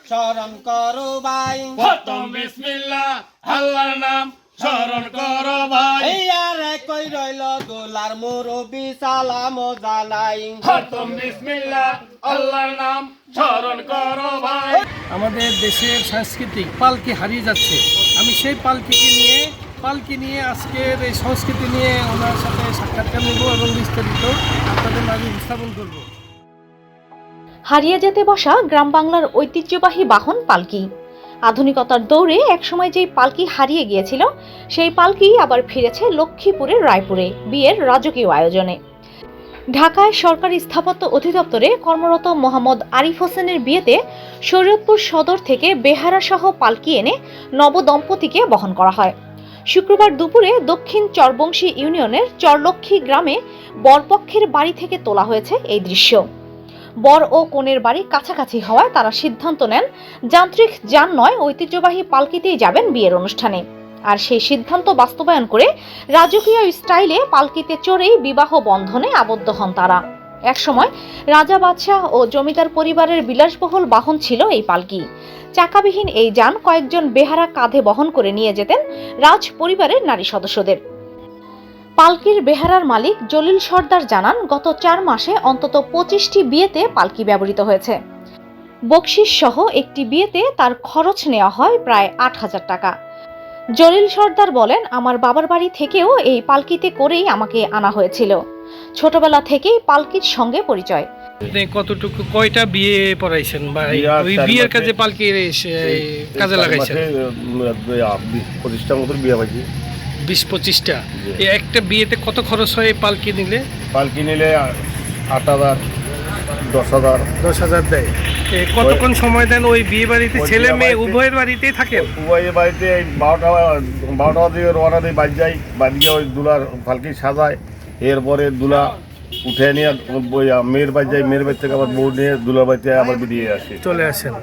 স্মরণ করো ভাই, প্রথম বিসমিল্লাহ আল্লাহর নাম স্মরণ করো ভাই। এই আর কই রইল দোলার মুরব্বি সালাম জানাই, প্রথম বিসমিল্লাহ আল্লাহর নাম স্মরণ করো ভাই। আমাদের দেশের সাংস্কৃতিক পালকি হারিয়ে যাচ্ছে। আমি সেই পালকি নিয়ে আজকের এই সংস্কৃতি নিয়ে ওনার সাথে সাক্ষাৎকার নেব এবং বিস্তারিত আপনাদের মাঝে উপস্থাপন করব। হারিয়ে যেতে বসা গ্রাম বাংলার ঐতিহ্যবাহী বাহন পালকি। আধুনিকতার দৌড়ে একসময় যেই পালকি হারিয়ে গিয়েছিল, সেই পালকি আবার ফিরেছে লক্ষ্মীপুরের রায়পুরে বিয়ের রাজকীয় আয়োজনে। ঢাকায় সরকারি স্থাপত্য অধিদপ্তরে কর্মরত মোহাম্মদ আরিফ হোসেনের বিয়েতে শরীয়তপুর সদর থেকে বেহারা সহ পালকি এনে নবদম্পতিকে বহন করা হয়। শুক্রবার দুপুরে দক্ষিণ চরবংশী ইউনিয়নের চরলক্ষ্মী গ্রামে বরপক্ষের বাড়ি থেকে তোলা হয়েছে এই দৃশ্য। বর ও কনের বাড়ি কাছাকাছি হওয়ায় তারা সিদ্ধান্ত নেন যান্ত্রিক যান নয়, ঐতিহ্যবাহী পালকিতেই যাবেন বিয়ের অনুষ্ঠানে। আর সেই সিদ্ধান্ত বাস্তবায়ন করে রাজকীয় স্টাইলে পালকিতে চড়েই বিবাহ বন্ধনে আবদ্ধ হন তারা। একসময় রাজা বাদশাহ ও জমিদার পরিবারের বিলাসবহুল বাহন ছিল এই পালকি। চাকাবিহীন এই যান কয়েকজন বেহারা কাঁধে বহন করে নিয়ে যেতেন রাজ পরিবারের নারী সদস্যদের। পালকির বেহারার মালিক জলিল সর্দার জানান, গত 4 মাসে অন্তত 25টি বিয়েতে পালকি ব্যবহৃত হয়েছে। বকশিস সহ একটি বিয়েতে তার খরচ নেওয়া হয় প্রায় 8,000 টাকা। জলিল সর্দার বলেন, আমার বাবার বাড়ি থেকেও এই পালকিতে করেই আমাকে আনা হয়েছিল। ছোটবেলা থেকেই পালকির সঙ্গে পরিচয়। আপনি কতটুকু কয়টা বিয়ে পড়াইছেন বা ওই বিয়ের কাজে পালকি কাজে লাগাইছেন? 25টা মতো বিয়ে পাইছি। 20-25টা। এই একটা বিয়েতে কত খরচ হয় পালকি নিলে? পালকি নিলে 8,000, 10,000। 10,000 দেয়। কতক্ষণ সময় দেন ওই বিয়ে বাড়িতে? ছেলে মেয়ে উভয়ের বাড়িতেই থাকেন? উভয়ের বাড়িতে 12টা দিকে রওনা দিয়ে বাড়ি যাই। বাড়ি গিয়ে ওই দুলার পালকি সাজায়, এরপরে দুলা উঠে নিয়ে মেয়ের বাড়ি যাই, মেয়ের বাড়ি থেকে আবার বউ নিয়ে দুলার বাড়িতে আবার বেরিয়ে আসি, চলে আসেন।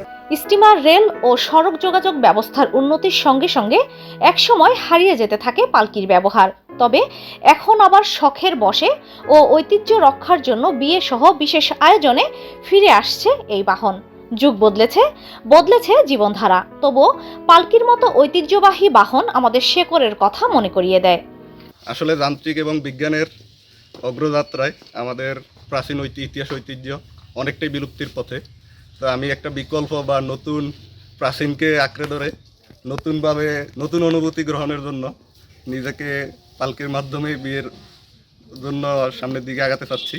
স্টিমার, রেল ও সড়ক যোগাযোগ ব্যবস্থার উন্নতির সঙ্গে সঙ্গে একসময় হারিয়ে যেতে থাকে পালকির ব্যবহার। তবে এখন আবার শখের বশে ও ঐতিহ্য রক্ষার জন্য বিয়ে সহ বিশেষ আয়োজনে ফিরে আসছে এই বাহন। যুগ বদলেছে জীবনধারা, তবুও পালকির মতো ঐতিহ্যবাহী বাহন আমাদের শেকড়ের কথা মনে করিয়ে দেয়। আসলে যান্ত্রিক এবং বিজ্ঞানের অগ্রযাত্রায় আমাদের প্রাচীন ইতিহাস ঐতিহ্য অনেকটাই বিলুপ্তির পথে। তো আমি একটা বিকল্প বা নতুন প্রাচীনকে আঁকড়ে ধরে নতুনভাবে নতুন অনুভূতি গ্রহণের জন্য নিজেকে পালকির মাধ্যমে বিয়ের জন্য সামনের দিকে আগাতে চাচ্ছি।